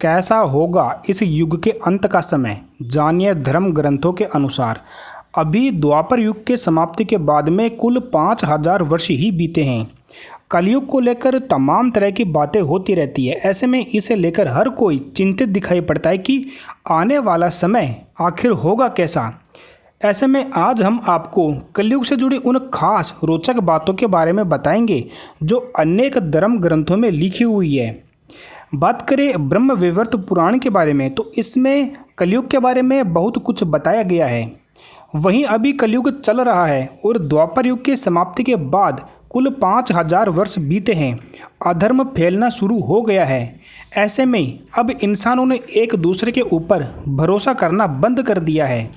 कैसा होगा इस युग के अंत का समय, जानिए धर्म ग्रंथों के अनुसार। अभी द्वापर युग के समाप्ति के बाद में कुल 5000 वर्ष ही बीते हैं। कलयुग को लेकर तमाम तरह की बातें होती रहती है। ऐसे में इसे लेकर हर कोई चिंतित दिखाई पड़ता है कि आने वाला समय आखिर होगा कैसा। ऐसे में आज हम आपको कलयुग से जुड़ी उन खास रोचक बातों के बारे में बताएंगे जो अनेक धर्म ग्रंथों में लिखी हुई है। बात करें ब्रह्म वैवर्त पुराण के बारे में तो इसमें कलयुग के बारे में बहुत कुछ बताया गया है। वहीं अभी कलयुग चल रहा है और द्वापर युग की समाप्ति के बाद कुल 5000 वर्ष बीते हैं। अधर्म फैलना शुरू हो गया है। ऐसे में अब इंसानों ने एक दूसरे के ऊपर भरोसा करना बंद कर दिया है।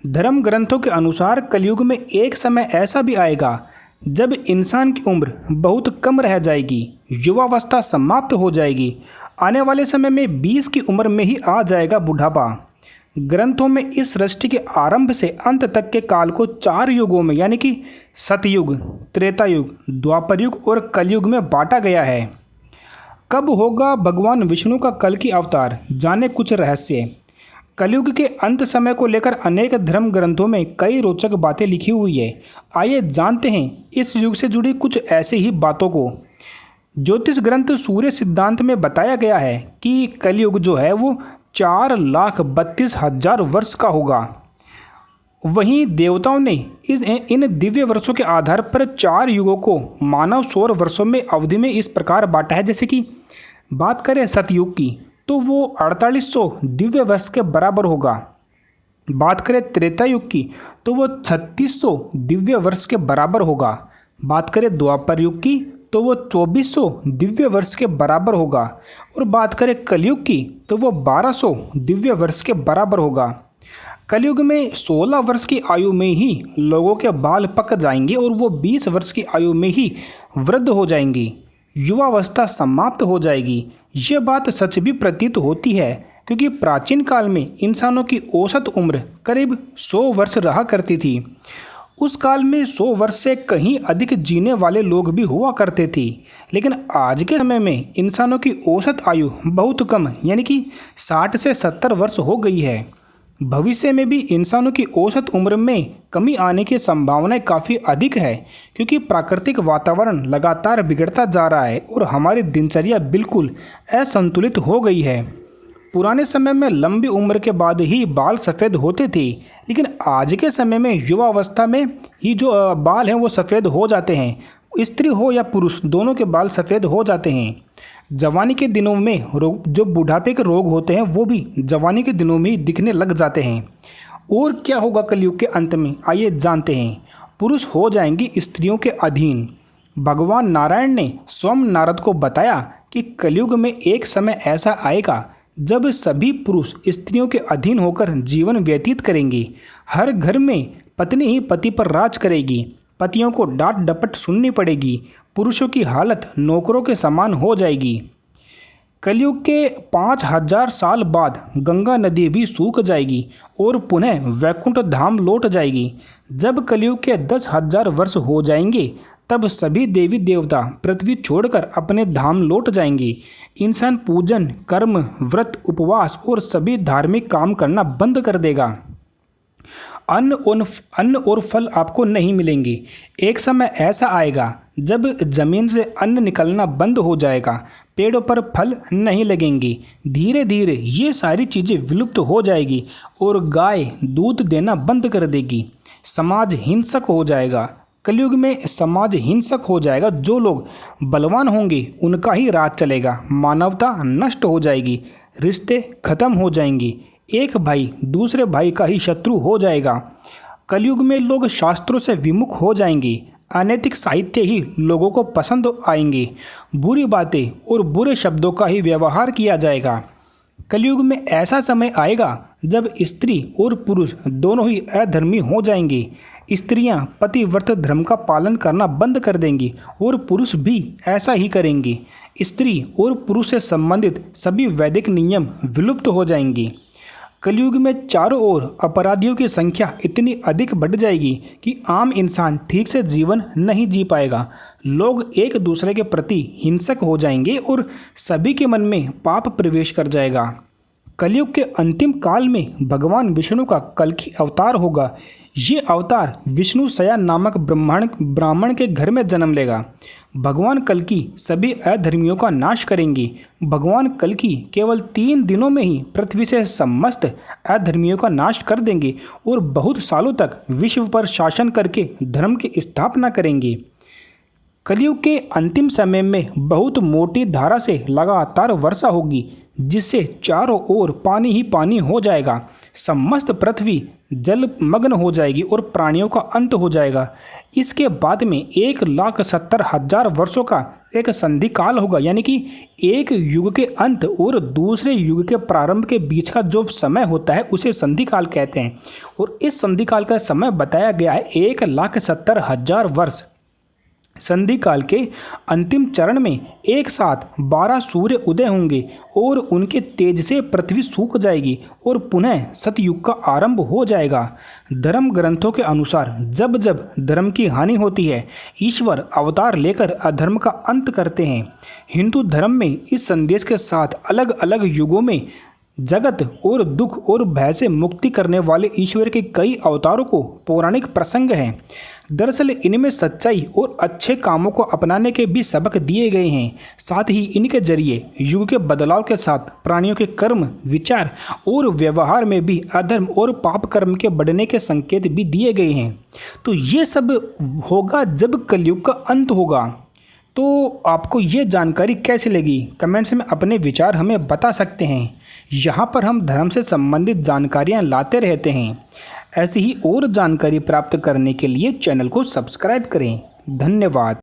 धर्म ग्रंथों के अनुसार कलयुग में एक समय ऐसा भी आएगा जब इंसान की उम्र बहुत कम रह जाएगी, युवावस्था समाप्त हो जाएगी। आने वाले समय में 20 की उम्र में ही आ जाएगा बुढ़ापा। ग्रंथों में इस सृष्टि के आरंभ से अंत तक के काल को 4 युगों में यानी कि सतयुग, त्रेता युग, द्वापर युग और कलयुग में बांटा गया है। कब होगा भगवान विष्णु का कल की अवतार, जाने कुछ रहस्य। कलयुग के अंत समय को लेकर अनेक धर्म ग्रंथों में कई रोचक बातें लिखी हुई है। आइए जानते हैं इस युग से जुड़ी कुछ ऐसी ही बातों को। ज्योतिष ग्रंथ सूर्य सिद्धांत में बताया गया है कि कलयुग जो है वो 4,32,000 वर्ष का होगा। वहीं देवताओं ने इन दिव्य वर्षों के आधार पर 4 युगों को मानव सौर वर्षों में अवधि में इस प्रकार बांटा है। जैसे कि बात करें सतयुग की तो वो 4800 दिव्य वर्ष के बराबर होगा। बात करें त्रेता युग की तो वो 3600 दिव्य वर्ष के बराबर होगा। बात करें द्वापर युग की तो वो 2400 दिव्य वर्ष के बराबर होगा। और बात करें कलयुग की तो वो 1200 दिव्य वर्ष के बराबर होगा। कलयुग में 16 वर्ष की आयु में ही लोगों के बाल पक जाएंगे और वो 20 वर्ष की आयु में ही वृद्ध हो जाएंगी, युवावस्था समाप्त हो जाएगी। ये बात सच भी प्रतीत होती है क्योंकि प्राचीन काल में इंसानों की औसत उम्र करीब 100 वर्ष रहा करती थी। उस काल में 100 वर्ष से कहीं अधिक जीने वाले लोग भी हुआ करते थे। लेकिन आज के समय में इंसानों की औसत आयु बहुत कम यानी कि 60 से 70 वर्ष हो गई है। भविष्य में भी इंसानों की औसत उम्र में कमी आने की संभावनाएं काफ़ी अधिक है क्योंकि प्राकृतिक वातावरण लगातार बिगड़ता जा रहा है और हमारी दिनचर्या बिल्कुल असंतुलित हो गई है। पुराने समय में लंबी उम्र के बाद ही बाल सफ़ेद होते थे, लेकिन आज के समय में युवावस्था में ही जो बाल हैं वो सफ़ेद हो जाते हैं। स्त्री हो या पुरुष दोनों के बाल सफ़ेद हो जाते हैं। जवानी के दिनों में जो बुढ़ापे के रोग होते हैं वो भी जवानी के दिनों में ही दिखने लग जाते हैं। और क्या होगा कलयुग के अंत में, आइए जानते हैं। पुरुष हो जाएंगी स्त्रियों के अधीन। भगवान नारायण ने स्वयं नारद को बताया कि कलयुग में एक समय ऐसा आएगा जब सभी पुरुष स्त्रियों के अधीन होकर जीवन व्यतीत करेंगे। हर घर में पत्नी ही पति पर राज करेगी। पतियों को डांट डपट सुननी पड़ेगी। पुरुषों की हालत नौकरों के समान हो जाएगी। कलयुग के 5000 साल बाद गंगा नदी भी सूख जाएगी और पुनः वैकुंठ धाम लौट जाएगी। जब कलयुग के 10,000 वर्ष हो जाएंगे तब सभी देवी देवता पृथ्वी छोड़कर अपने धाम लौट जाएंगे। इंसान पूजन, कर्म, व्रत, उपवास और सभी धार्मिक काम करना बंद कर देगा। अन्न और फल आपको नहीं मिलेंगे। एक समय ऐसा आएगा जब जमीन से अन्न निकलना बंद हो जाएगा, पेड़ों पर फल नहीं लगेंगे। धीरे धीरे ये सारी चीज़ें विलुप्त हो जाएगी और गाय दूध देना बंद कर देगी। समाज हिंसक हो जाएगा। कलयुग में समाज हिंसक हो जाएगा। जो लोग बलवान होंगे उनका ही राज चलेगा। मानवता नष्ट हो जाएगी। रिश्ते खत्म हो जाएंगे। एक भाई दूसरे भाई का ही शत्रु हो जाएगा। कलयुग में लोग शास्त्रों से विमुख हो जाएंगे। अनैतिक साहित्य ही लोगों को पसंद आएंगे। बुरी बातें और बुरे शब्दों का ही व्यवहार किया जाएगा। कलयुग में ऐसा समय आएगा जब स्त्री और पुरुष दोनों ही अधर्मी हो जाएंगे। स्त्रियां पतिव्रत धर्म का पालन करना बंद कर देंगी और पुरुष भी ऐसा ही करेंगे। स्त्री और पुरुष से संबंधित सभी वैदिक नियम विलुप्त हो जाएंगे। कलयुग में चारों ओर अपराधियों की संख्या इतनी अधिक बढ़ जाएगी कि आम इंसान ठीक से जीवन नहीं जी पाएगा। लोग एक दूसरे के प्रति हिंसक हो जाएंगे और सभी के मन में पाप प्रवेश कर जाएगा। कलयुग के अंतिम काल में भगवान विष्णु का कल्कि अवतार होगा। ये अवतार विष्णु सया नामक ब्राह्मण के घर में जन्म लेगा। भगवान कल्कि सभी अधर्मियों का नाश करेंगे। भगवान कल्कि केवल 3 दिनों में ही पृथ्वी से समस्त अधर्मियों का नाश कर देंगे और बहुत सालों तक विश्व पर शासन करके धर्म की स्थापना करेंगे। कलयुग के अंतिम समय में बहुत मोटी धारा से लगातार वर्षा होगी, जिससे चारों ओर पानी ही पानी हो जाएगा। समस्त पृथ्वी जलमग्न हो जाएगी और प्राणियों का अंत हो जाएगा। इसके बाद में 1,70,000 वर्षों का एक संधि काल होगा, यानी कि एक युग के अंत और दूसरे युग के प्रारंभ के बीच का जो समय होता है उसे संधि काल कहते हैं। और इस संधि काल का समय बताया गया है 1,70,000 वर्ष। संधि काल के अंतिम चरण में एक साथ 12 सूर्य उदय होंगे और उनके तेज से पृथ्वी सूख जाएगी और पुनः सतयुग का आरंभ हो जाएगा। धर्म ग्रंथों के अनुसार जब जब धर्म की हानि होती है, ईश्वर अवतार लेकर अधर्म का अंत करते हैं। हिंदू धर्म में इस संदेश के साथ अलग अलग युगों में जगत और दुख और भय से मुक्ति करने वाले ईश्वर के कई अवतारों को पौराणिक प्रसंग हैं। दरअसल इनमें सच्चाई और अच्छे कामों को अपनाने के भी सबक दिए गए हैं। साथ ही इनके जरिए युग के बदलाव के साथ प्राणियों के कर्म, विचार और व्यवहार में भी अधर्म और पाप कर्म के बढ़ने के संकेत भी दिए गए हैं। तो ये सब होगा जब कलयुग का अंत होगा। तो आपको ये जानकारी कैसी लगी? कमेंट्स में अपने विचार हमें बता सकते हैं। यहाँ पर हम धर्म से संबंधित जानकारियाँ लाते रहते हैं। ऐसी ही और जानकारी प्राप्त करने के लिए चैनल को सब्सक्राइब करें। धन्यवाद।